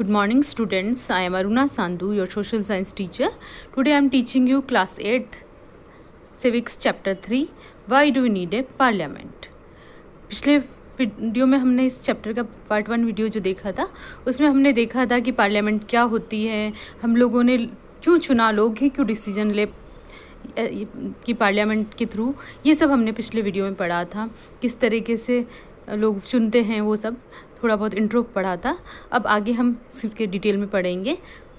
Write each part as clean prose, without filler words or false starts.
Good morning, students. I am Aruna Sandhu, your social science teacher. Today I am teaching you class 8th civics chapter 3. Why do we need a parliament? पिछले video में हमने इस chapter का part 1 video जो देखा था उसमें हमने देखा था कि पार्लियामेंट क्या होती है, हम लोगों ने क्यों चुना, लोग ही क्यों डिसीजन ले कि पार्लियामेंट के थ्रू, ये सब हमने पिछले वीडियो में पढ़ा था। किस तरीके से लोग चुनते हैं वो सब थोड़ा बहुत इंट्रो पढ़ा था। अब आगे हम इसके डिटेल में पढ़ेंगे।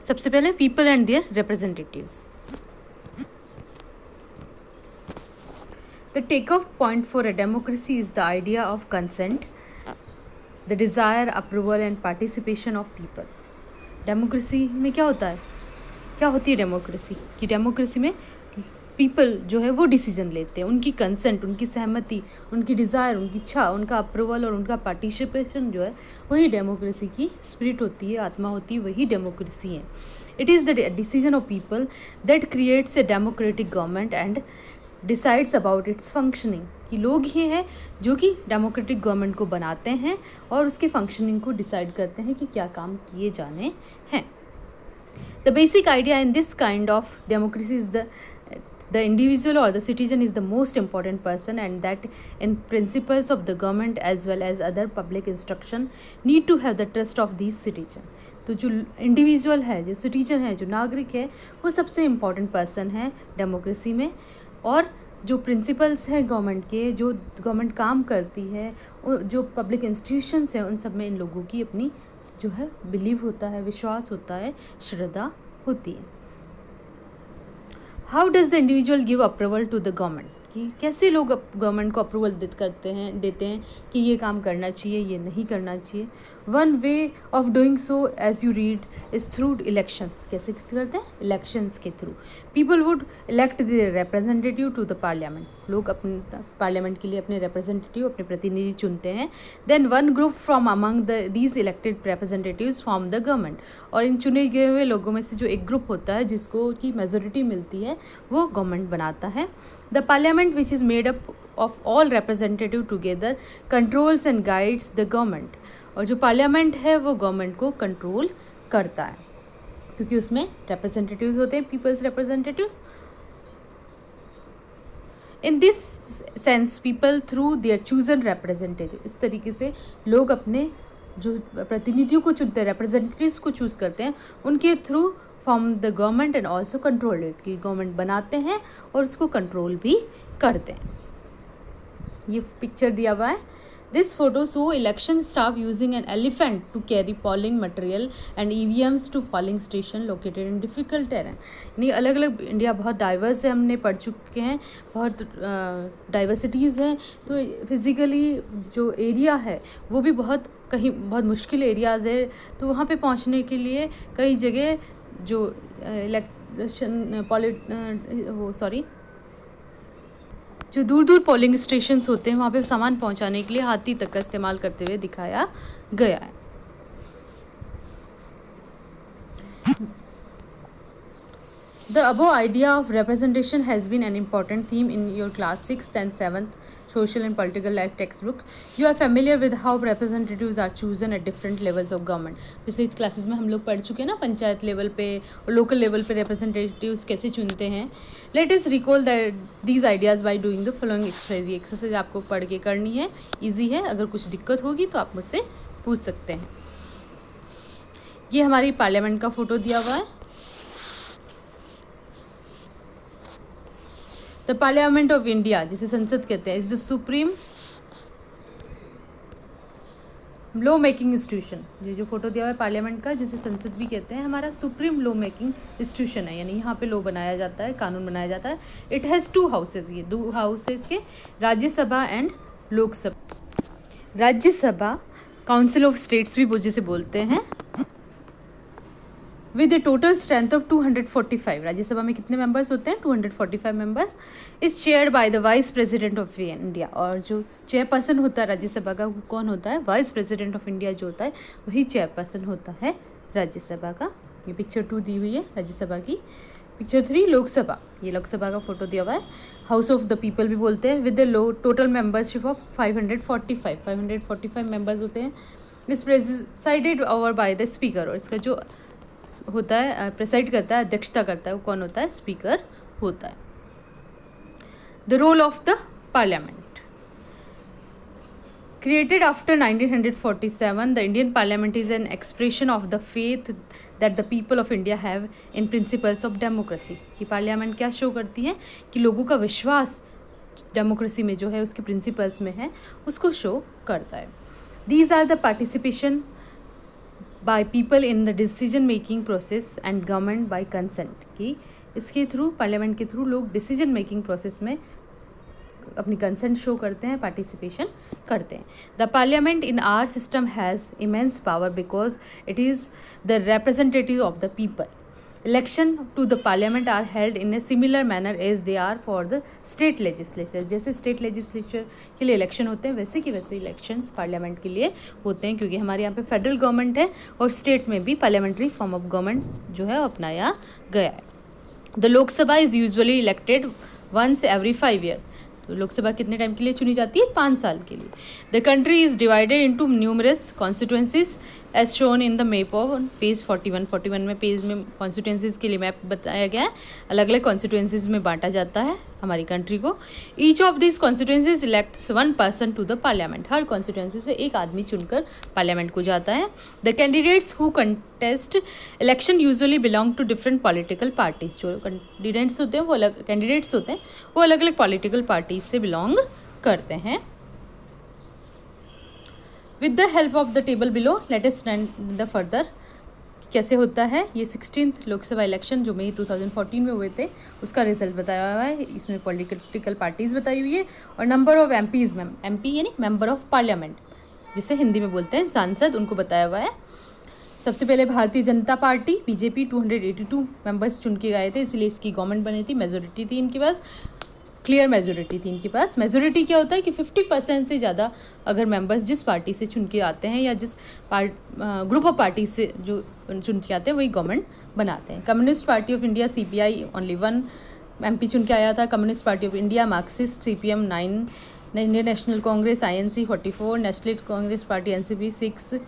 सबसे पहले people and their representatives. The takeoff point for a democracy is the idea of consent, the desire, approval and participation of people. Democracy में क्या होता है, क्या होती है डेमोक्रेसी? कि डेमोक्रेसी में पीपल जो है वो डिसीजन लेते हैं, उनकी कंसेंट, उनकी सहमति, उनकी डिज़ायर, उनकी इच्छा, उनका अप्रूवल और उनका पार्टिसिपेशन जो है वही डेमोक्रेसी की स्पिरिट होती है, आत्मा होती है, वही डेमोक्रेसी है। It is the decision of people that creates a democratic government and decides about it's functioning. कि लोग ही हैं जो कि डेमोक्रेटिक गवर्नमेंट को बनाते हैं और उसके फंक्शनिंग को डिसाइड करते हैं कि क्या काम किए जाने हैं। The basic idea in this kind of democracy is the individual or the citizen is the most important person, and that in principles of the government as well as other public instruction need to have the trust of these citizen. तो जो individual है, जो citizen है, जो नागरिक है, वो सबसे इम्पॉर्टेंट पर्सन है डेमोक्रेसी में। और जो प्रिंसिपल्स हैं गवर्नमेंट के, जो गवर्नमेंट काम करती है, जो पब्लिक इंस्टीट्यूशंस हैं, उन सब में इन लोगों की अपनी जो है बिलीव होता है, विश्वास होता है, श्रद्धा होती है। How does the individual give approval to the government? कि कैसे लोग गवर्नमेंट को अप्रूवल देते हैं कि ये काम करना चाहिए, ये नहीं करना चाहिए। One way of doing so as you read is through elections. कैसे करते हैं? इलेक्शंस के थ्रू। People would elect the representative to the parliament. लोग अपने पार्लियामेंट के लिए अपने रिप्रेजेंटेटिव, अपने प्रतिनिधि चुनते हैं। Then one group from among these elected representatives from the government. और इन चुने गए हुए लोगों में से जो एक ग्रुप होता है जिसको की मेजोरिटी मिलती है, वो गवर्नमेंट बनाता है। The parliament, which is made up of all representative together, controls and guides the government. और जो पार्लियामेंट है वो गवर्नमेंट को कंट्रोल करता है क्योंकि उसमें रिप्रेजेंटेटिव्स होते हैं, people's representatives. In this sense people through their chosen representative, इस तरीके से लोग अपने जो प्रतिनिधियों को चुनते हैं, रिप्रेजेंटेटिव्स को चूज करते हैं, उनके through from the government and also control it. कि गवर्नमेंट बनाते हैं और उसको कंट्रोल भी करते हैं। ये पिक्चर दिया हुआ है। This photo show election staff using an elephant to carry polling material and EVMs to polling station located in difficult terrain. यानी अलग अलग, इंडिया बहुत डाइवर्स है, हमने पढ़ चुके हैं, बहुत डाइवर्सिटीज़ हैं। तो फिज़िकली जो एरिया है वो भी कहीं बहुत मुश्किल एरियाज़ है। तो वहाँ पे पहुँचने के लिए कई जगह जो जो दूर दूर पोलिंग स्टेशंस होते हैं वहाँ पे सामान पहुँचाने के लिए हाथी तक का इस्तेमाल करते हुए दिखाया गया है। The above idea of representation has been an important theme in your class 6th and 7th social and political life textbook. You are familiar with how representatives are chosen at different levels of government. पिछली classes में हम लोग पढ़ चुके हैं ना, panchayat level पे और लोकल लेवल पे रिप्रेजेंटेटिव्स कैसे चुनते हैं। Let us recall these ideas by doing the following exercise. ये एक्सरसाइज आपको पढ़ के करनी है, ईजी है। अगर कुछ दिक्कत होगी तो आप मुझसे पूछ सकते हैं। ये हमारी पार्लियामेंट का फोटो दिया हुआ है। द पार्लियामेंट ऑफ इंडिया, जिसे संसद कहते हैं, is the supreme law making institution. ये जो फोटो दिया हुआ है पार्लियामेंट का, जिसे संसद भी कहते हैं, हमारा सुप्रीम लॉ मेकिंग इंस्टीट्यूशन है। यानी यहाँ पे लॉ बनाया जाता है, कानून बनाया जाता है। It has 2 houses. ये 2 हाउसेज के Rajya Sabha and Lok Sabha. Rajya Sabha council of states भी जिसे बोलते हैं, with A total strength of 245। Rajya Sabha में कितने मेंबर्स होते हैं? 245 members. Is chaired by the vice president of India. और जो चेयरपर्सन होता है राज्यसभा का, वो कौन होता है? वाइस प्रेसिडेंट ऑफ इंडिया जो होता है वही चेयरपर्सन होता है राज्यसभा का। ये पिक्चर 2 दी हुई है राज्यसभा की। पिक्चर 3 लोकसभा। ये लोकसभा का फोटो दिया हुआ है। हाउस ऑफ द पीपल भी बोलते हैं। With the total membership of 545 members होते हैं। Is presided over by the speaker, और इसका जो होता है प्रेसाइड करता है, अध्यक्षता करता है, वो कौन होता है? स्पीकर होता है। The role of the parliament created after 1947, the Indian Parliament is an expression of the faith that the people of India have in principles of democracy। कि पार्लियामेंट क्या शो करती है? कि लोगों का विश्वास डेमोक्रेसी में जो है, उसके प्रिंसिपल्स में है, उसको शो करता है। These are the participation by people in the decision making process and government by consent। कि इसके थ्रू, पार्लियामेंट के थ्रू लोग डिसीजन मेकिंग प्रोसेस में अपनी कंसेंट शो करते हैं, पार्टिसिपेशन करते हैं। The parliament in our system has immense power because it is the representative of the people. Election to the parliament are held in a similar manner as they are for the state legislature. जैसे state legislature के लिए election होते हैं, वैसे की वैसे elections parliament के लिए होते हैं, क्योंकि हमारे यहाँ पे फेडरल गवर्नमेंट है और स्टेट में भी पार्लियामेंट्री फॉर्म ऑफ गवर्नमेंट जो है अपनाया गया है। The Lok Sabha is usually elected once every 5 year. तो लोकसभा कितने टाइम के लिए चुनी जाती है? 5 साल के लिए। The country is divided into numerous constituencies as shown in the map on page 41 में पेज में कॉन्स्टिट्यूएंसीज के लिए मैप बताया गया है। अलग अलग कॉन्स्टिट्यूएंसीज में बांटा जाता है हमारी कंट्री को। Each of this constituencies elects 1 person to the parliament. हर कॉन्स्टिट्यूएंसी से एक आदमी चुनकर पार्लियामेंट को जाता है। The candidates who contest election usually belong to different political parties. जो कैंडिडेट्स होते हैं वो अलग अलग पॉलिटिकल पार्टीज से बिलोंग करते हैं। With the help of the table below let us stand the further कैसे होता है। ये 16th लोकसभा इलेक्शन जो मई 2014 में हुए थे, उसका रिजल्ट बताया हुआ है। इसमें पॉलिटिकल पार्टीज बताई हुई है और नंबर ऑफ एमपीज, एमपी यानी मेंबर ऑफ पार्लियामेंट, जिसे हिंदी में बोलते हैं सांसद, उनको बताया हुआ है। सबसे पहले Bharatiya Janata party BJP 282 members चुन के गए थे, इसलिए इसकी गवर्नमेंट बनी थी। मेजोरिटी थी इनके पास, क्लियर मेजोरिटी थी इनके पास। मेजोरिटी क्या होता है कि 50% से ज़्यादा अगर मेंबर्स जिस पार्टी से चुन के आते हैं या जिस ग्रुप ऑफ पार्टी से जो चुन के आते हैं वही गवर्नमेंट बनाते हैं। Communist party of India CPI only 1 MP चुन के आया था। Communist party of India, Marxist CPM 9, Indian national Congress INC 44, nationalist Congress party NCP 6,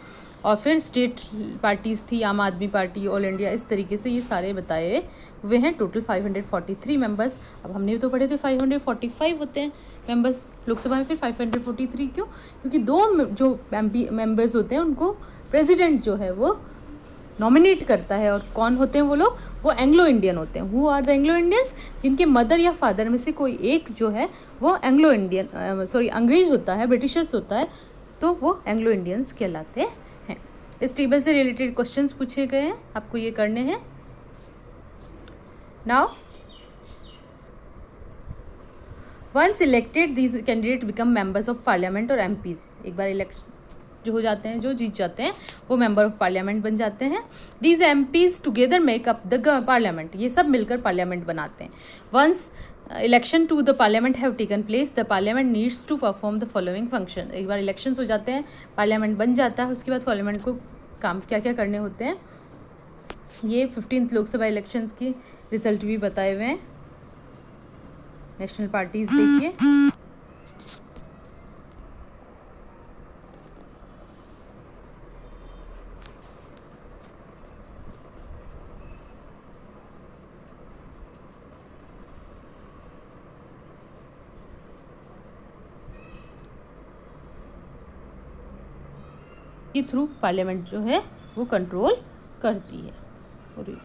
और फिर स्टेट पार्टीज़ थी आम आदमी पार्टी, ऑल इंडिया, इस तरीके से ये सारे बताए हुए हैं। Total 543 members. अब हमने तो पढ़े थे 545 होते हैं मेंबर्स लोकसभा में, फिर 543 क्यों? क्योंकि 2 जो MP मेंबर्स होते हैं उनको प्रेसिडेंट जो है वो नॉमिनेट करता है। और कौन होते हैं वो लोग? वो एंग्लो इंडियन होते हैं। Who are the Anglo Indians? जिनके मदर या फादर में से कोई एक जो है वो एंग्लो इंडियन अंग्रेज होता है, ब्रिटिशर्स होता है, तो वो एंग्लो इंडियंस कहलाते हैं। इस टेबल से रिलेटेड क्वेश्चंस पूछे गए हैं, आपको ये करने हैं। Now once elected these candidate become members of parliament और MPs। एक बार इलेक्ट जो हो जाते हैं, जो जीत जाते हैं, वो मेंबर ऑफ पार्लियामेंट बन जाते हैं। These MPs together make up the parliament. ये सब मिलकर पार्लियामेंट बनाते हैं। Once election to the parliament have taken place the parliament needs to perform the following function. एक बार इलेक्शंस हो जाते हैं, पार्लियामेंट बन जाता है, उसके बाद पार्लियामेंट को काम क्या क्या करने होते हैं। ये 15th लोकसभा इलेक्शंस की रिजल्ट भी बताए हुए हैं। नेशनल पार्टीज देखिए, के थ्रू पार्लियामेंट जो है वो कंट्रोल करती है।